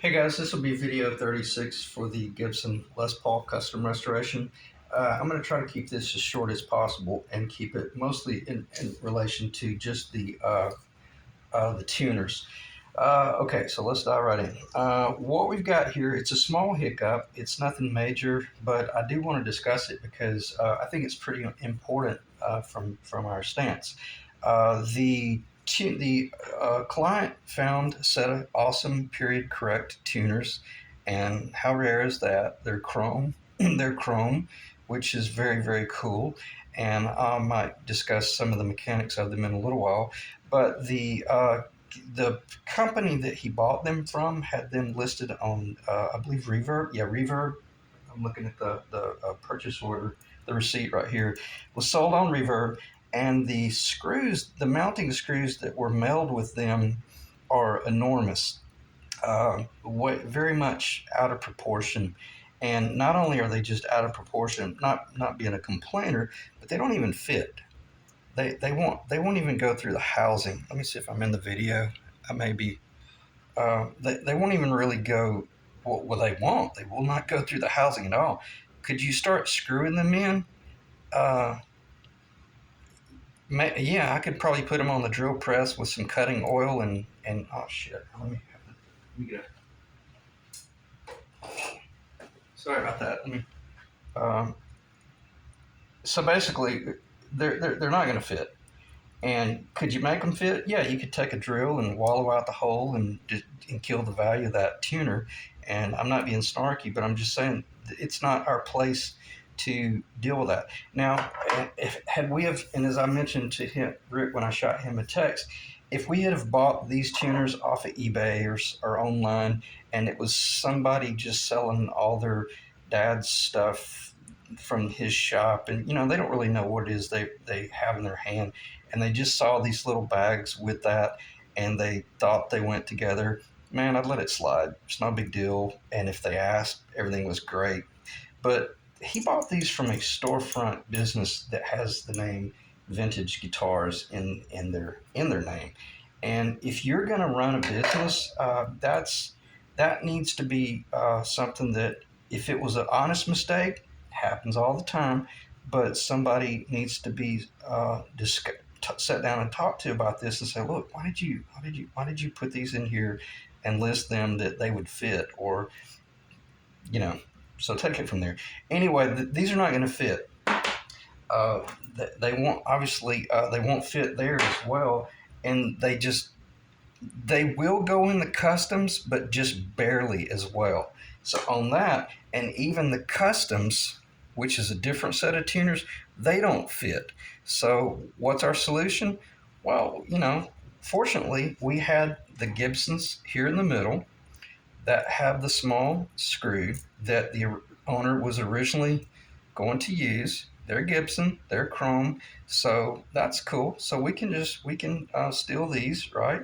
Hey guys, this will be video 36 for the Gibson Les Paul custom restoration. I'm going to try to keep this as short as possible and keep it mostly in relation to just the tuners. Okay, so let's dive right in. What we've got here, it's a small hiccup. It's nothing major, but I do want to discuss it because I think it's pretty important from our stance. The client found a set of awesome period correct tuners, and how rare is that? They're chrome. They're chrome, which is very cool. And I might discuss some of the mechanics of them in a little while. But the company that he bought them from had them listed on, I believe, Reverb. Yeah, Reverb. I'm looking at the purchase order, the receipt right here, was sold on Reverb, and the screws, the mounting screws that were mailed with them, are enormous, very much out of proportion. And not only are they just out of proportion, not being a complainer, but they don't even fit. They won't even go through the housing. Let me see if I'm in the video. I may be. They won't even really go. Well, they won't. They will not go through the housing at all. Could you start screwing them in? Uh, yeah, I could probably put them on the drill press with some cutting oil and oh shit. Let me get. Sorry about that. Um, so basically, they're not going to fit. And could you make them fit? Yeah, you could take a drill and wallow out the hole and kill the value of that tuner. And I'm not being snarky, but I'm just saying it's not our place to deal with that. Now, if had we have, and as I mentioned to him, Rick, when I shot him a text, if we had have bought these tuners off of eBay or online, and it was somebody just selling all their dad's stuff from his shop, and they don't really know what it is they have in their hand, and they just saw these little bags with that, and they thought they went together, man, I'd let it slide. It's not a big deal. And if they asked, everything was great. But he bought these from a storefront business that has the name Vintage Guitars in their name. And if you're going to run a business, that needs to be something that, if it was an honest mistake, happens all the time, but somebody needs to be sat down and talked to about this and say, look, why did you put these in here and list them that they would fit, or you know so take it from there. Anyway, these are not going to fit. uh, they won't, obviously, they won't fit there as well, and they will go in the customs, but just barely as well. So on that, and even the customs, which is a different set of tuners, they don't fit. So what's our solution? Well, fortunately, we had the Gibsons here in the middle that have the small screw that the owner was originally going to use. They're Gibson, they're chrome, so that's cool. So we can steal these, right,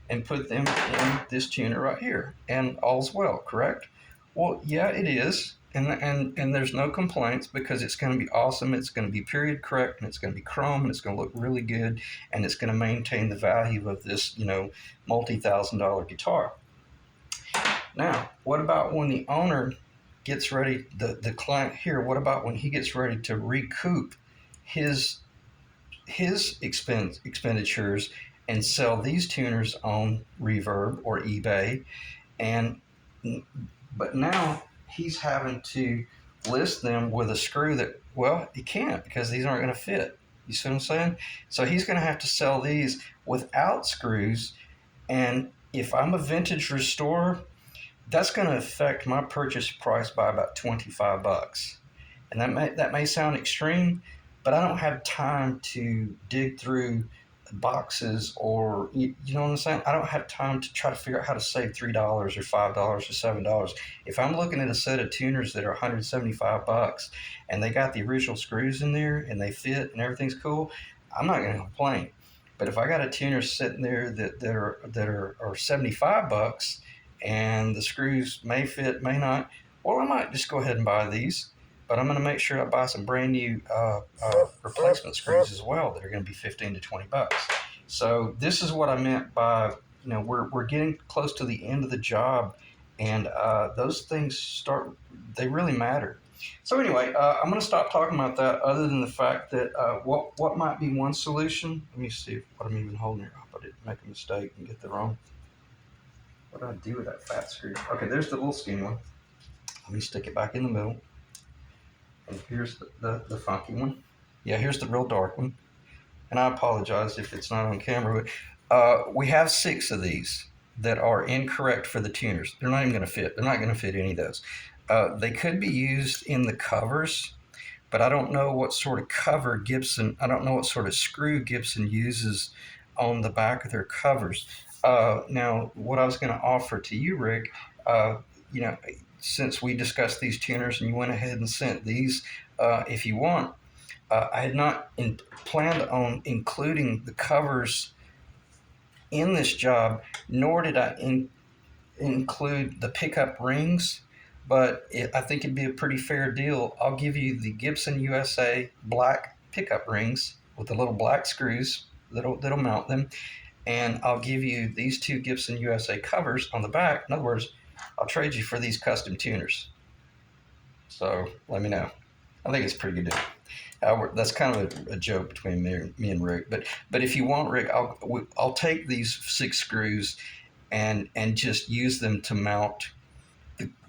and put them in this tuner right here, and all's well, correct? Well, yeah, it is, and there's no complaints, because it's going to be awesome. It's going to be period correct, and it's going to be chrome, and it's going to look really good, and it's going to maintain the value of this, multi-thousand-dollar guitar. Now, what about when the owner gets ready, the client here, what about when he gets ready to recoup his expenditures and sell these tuners on Reverb or eBay, and but now he's having to list them with a screw that, well, he can't, because these aren't going to fit. You see what I'm saying? So he's going to have to sell these without screws, and if I'm a vintage restorer, that's going to affect my purchase price by about $25. And that may sound extreme, but I don't have time to dig through boxes, or you know what I'm saying? I don't have time to try to figure out how to save $3 or $5 or $7. If I'm looking at a set of tuners that are $175 and they got the original screws in there and they fit and everything's cool, I'm not going to complain. But if I got a tuner sitting there that are $75, and the screws may fit, may not, well, I might just go ahead and buy these. But I'm going to make sure I buy some brand new replacement screws as well that are going to be 15 to 20 bucks. So this is what I meant by, we're getting close to the end of the job, and those things they really matter. So anyway, I'm going to stop talking about that. Other than the fact that what might be one solution. Let me see what I'm even holding here. I hope I didn't make a mistake and get the wrong. What do I do with that fat screw? Okay, there's the little skinny one. Let me stick it back in the middle. And here's the funky one. Yeah, here's the real dark one. And I apologize if it's not on camera, but we have 6 of these that are incorrect for the tuners. They're not even going to fit. They're not going to fit any of those. They could be used in the covers, but I don't know what sort of cover Gibson, I don't know what sort of screw Gibson uses on the back of their covers. Now, what I was going to offer to you, Rick, you know, since we discussed these tuners and you went ahead and sent these, if you want, I had not planned on including the covers in this job, nor did I include the pickup rings, but I think it'd be a pretty fair deal. I'll give you the Gibson USA black pickup rings with the little black screws that'll mount them, and I'll give you these 2 Gibson USA covers on the back. In other words, I'll trade you for these custom tuners. So let me know. I think it's a pretty good deal. That's kind of a joke between me and Rick. But if you want, Rick, I'll take these 6 screws and just use them to mount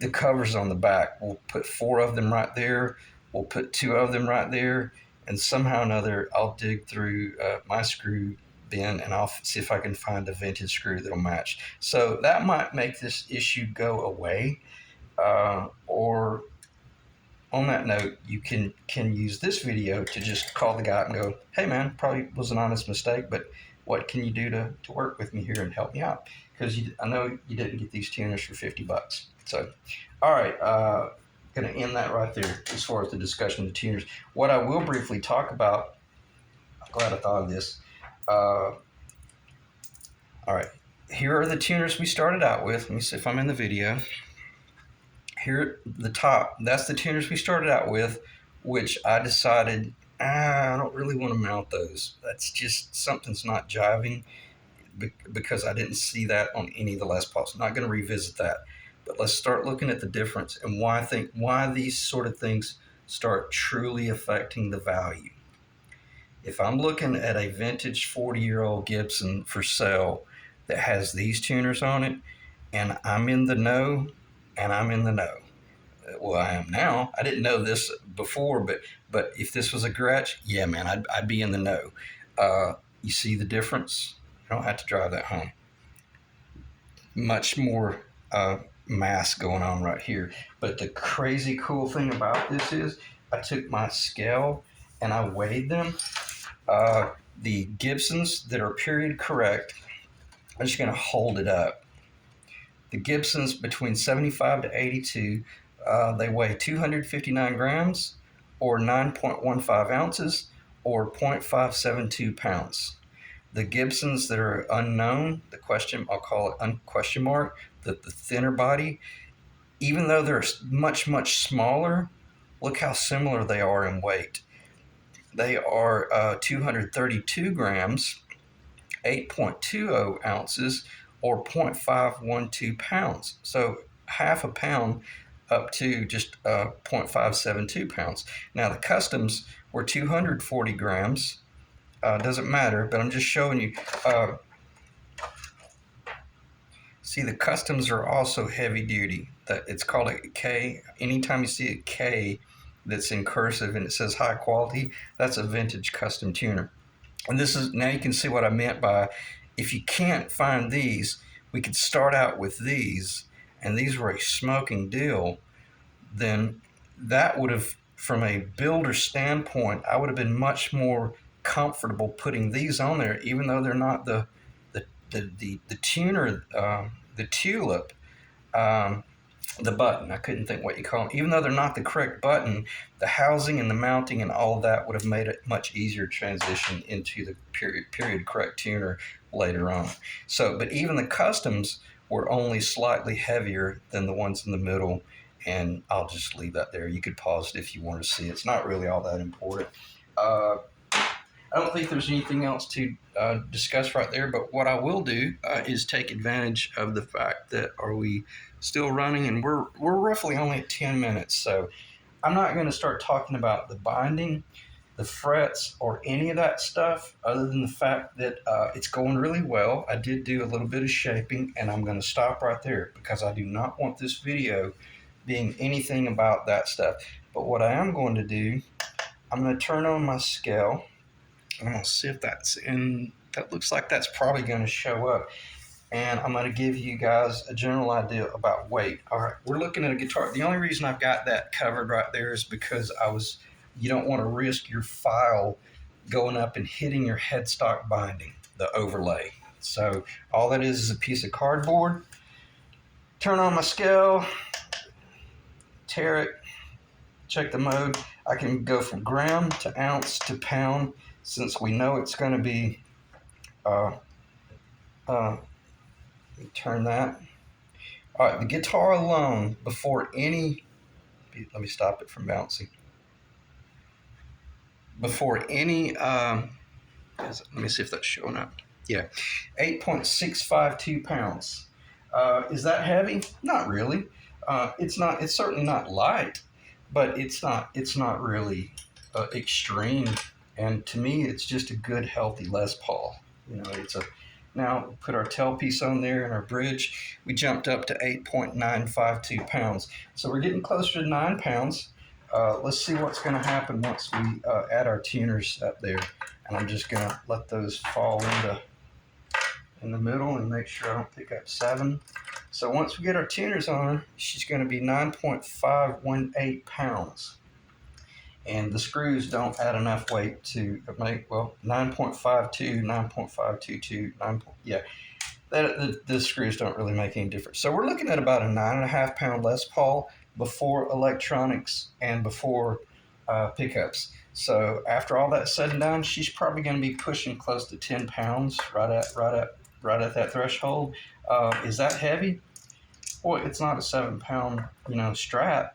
the covers on the back. We'll put 4 of them right there. We'll put 2 of them right there, and somehow or another, I'll dig through my screw bin and I'll see if I can find a vintage screw that'll match. So that might make this issue go away, or on that note, you can use this video to just call the guy and go, hey man, probably was an honest mistake, but what can you do to work with me here and help me out? Because I know you didn't get these tuners for $50. So, all right, going to end that right there as far as the discussion of the tuners. What I will briefly talk about, I'm glad I thought of this. All right, here are the tuners we started out with. Let me see if I'm in the video. Here at the top, that's the tuners we started out with, which I decided I don't really want to mount those. That's just something's not jiving because I didn't see that on any of the Les Pauls. I'm not going to revisit that, but let's start looking at the difference and why these sort of things start truly affecting the value. If I'm looking at a vintage 40-year-old Gibson for sale that has these tuners on it, and I'm in the know, and I'm in the know. Well, I am now. I didn't know this before, but if this was a Gretsch, yeah, man, I'd be in the know. You see the difference? I don't have to drive that home. Much more mass going on right here. But the crazy cool thing about this is I took my scale and I weighed them. The Gibsons that are period correct, I'm just going to hold it up. The Gibsons between 75 to 82, they weigh 259 grams or 9.15 ounces or 0.572 pounds. The Gibsons that are unknown, I'll call it question mark, the thinner body, even though they're much, much smaller, look how similar they are in weight. They are 232 grams, 8.20 ounces, or 0.512 pounds. So half a pound up to just 0.572 pounds. Now the customs were 240 grams. Doesn't matter, but I'm just showing you. See, the customs are also heavy duty. It's called a K. Anytime you see a K that's in cursive and it says high quality, that's a vintage custom tuner. And this is, now you can see what I meant by, if you can't find these, we could start out with these, and these were a smoking deal, then that would have, from a builder standpoint, I would have been much more comfortable putting these on there, even though they're not the tuner, the tulip, the button. I couldn't think what you call it. Even though they're not the correct button, the housing and the mounting and all of that would have made it much easier transition into the period correct tuner later on. So, but even the customs were only slightly heavier than the ones in the middle, and I'll just leave that there. You could pause it if you want to see it. It's not really all that important. I don't think there's anything else to discuss right there. But what I will do is take advantage of the fact that are we still running, and we're roughly only at 10 minutes. So I'm not going to start talking about the binding, the frets, or any of that stuff, other than the fact that it's going really well. I did do a little bit of shaping, and I'm going to stop right there because I do not want this video being anything about that stuff. But what I am going to do, I'm going to turn on my scale. I'm going to see if that's in. That looks like that's probably going to show up. And I'm going to give you guys a general idea about weight. All right, we're looking at a guitar. The only reason I've got that covered right there is because you don't want to risk your file going up and hitting your headstock binding, the overlay. So all that is a piece of cardboard. Turn on my scale, tear it, check the mode. I can go from gram to ounce to pound since we know it's going to be, let me turn that. All right, the guitar alone, before any, let me stop it from bouncing. Before any, let me see if that's showing up. Yeah, 8.652 pounds. Is that heavy? Not really. It's not. It's certainly not light, but it's not. It's not really extreme. And to me, it's just a good, healthy Les Paul. It's a. Now put our tailpiece on there and our bridge. We jumped up to 8.952 pounds. So we're getting closer to 9 pounds. Let's see what's going to happen once we add our tuners up there. And I'm just going to let those fall in the middle and make sure I don't pick up 7. So once we get our tuners on her, she's going to be 9.518 pounds. And the screws don't add enough weight to make, 9.52, 9.522, 9. Yeah, the screws don't really make any difference. So we're looking at about a 9.5 pound Les Paul before electronics and before pickups. So after all that's said and done, she's probably going to be pushing close to 10 pounds right at that threshold. Is that heavy? Well, it's not a 7-pound Strat,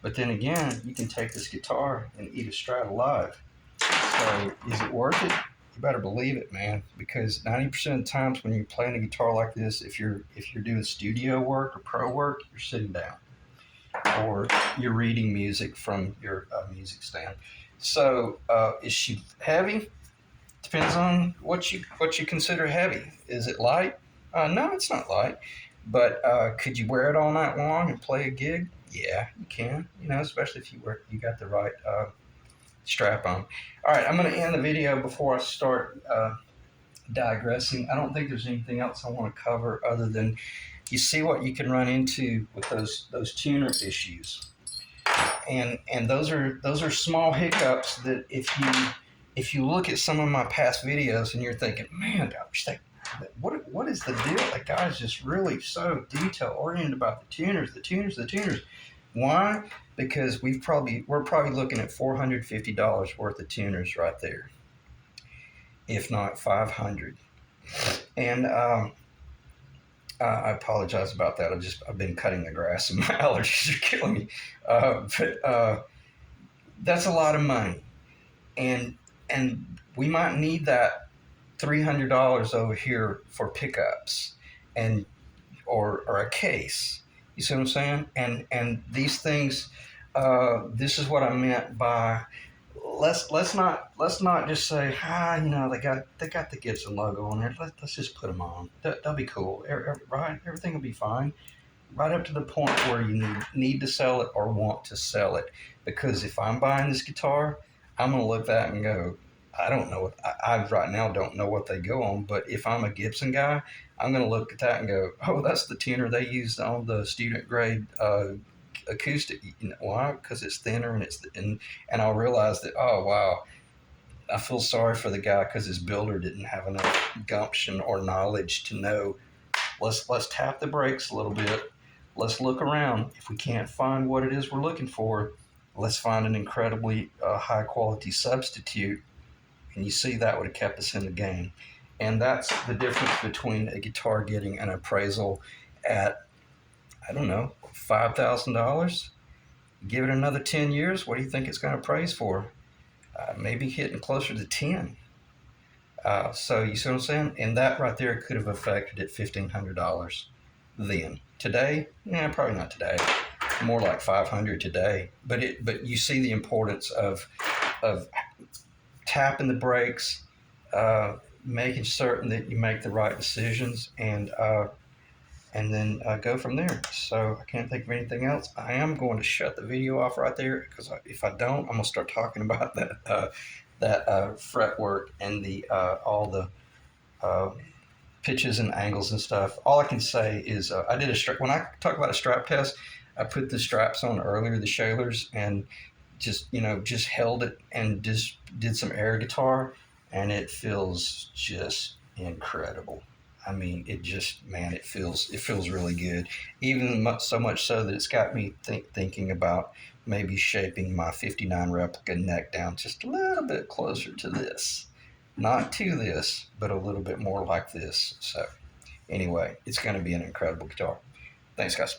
but then again, you can take this guitar and eat a Strat alive. So is it worth it? You better believe it, man, because 90% of the times when you're playing a guitar like this, if you're doing studio work or pro work, you're sitting down or you're reading music from your music stand. So is she heavy? Depends on what you consider heavy. Is it light? No, it's not light. But could you wear it all night long and play a gig? Yeah, you can. Especially if you got the right strap on. All right, I'm going to end the video before I start digressing. I don't think there's anything else I want to cover other than you see what you can run into with those tuner issues, and those are small hiccups that if you look at some of my past videos and you're thinking, man, I wish what is the deal? That guy's just really so detail oriented about the tuners. Why? Because we're probably looking at $450 worth of tuners right there, if not 500. And I apologize about that. I've been cutting the grass and my allergies are killing me. But that's a lot of money, and we might need that $300 over here for pickups or a case. You see what I'm saying? And these things. This is what I meant by let's not just say they got the Gibson logo on there. Let's just put them on. That'll be cool, right? Everything will be fine, right up to the point where you need to sell it or want to sell it. Because if I'm buying this guitar, I'm gonna look at that and go, I don't know what I right now don't know what they go on. But if I'm a Gibson guy, I'm gonna look at that and go, oh, that's the tuner they used on the student grade acoustic. Why? Because it's thinner and I'll realize that, oh wow, I feel sorry for the guy because his builder didn't have enough gumption or knowledge to know. Let's tap the brakes a little bit. Let's look around. If we can't find what it is we're looking for, let's find an incredibly high quality substitute. And you see, that would have kept us in the game. And that's the difference between a guitar getting an appraisal at, I don't know, $5,000. Give it another 10 years. What do you think it's going to appraise for? Maybe hitting closer to 10. So you see what I'm saying? And that right there could have affected it $1,500 then. Today, yeah, probably not today. More like 500 today. But you see the importance of tapping the brakes, making certain that you make the right decisions, and then go from there. So I can't think of anything else. I am going to shut the video off right there because if I don't, I'm going to start talking about that fretwork and the all the uh, pitches and angles and stuff. All I can say is I did a strap. When I talk about a strap test, I put the straps on earlier, the Shalers, and just held it and just did some air guitar, and it feels just incredible. I mean, it feels really good. Even so much so that it's got me thinking about maybe shaping my '59 replica neck down just a little bit closer to this, not to this, but a little bit more like this. So anyway, it's going to be an incredible guitar. Thanks, guys.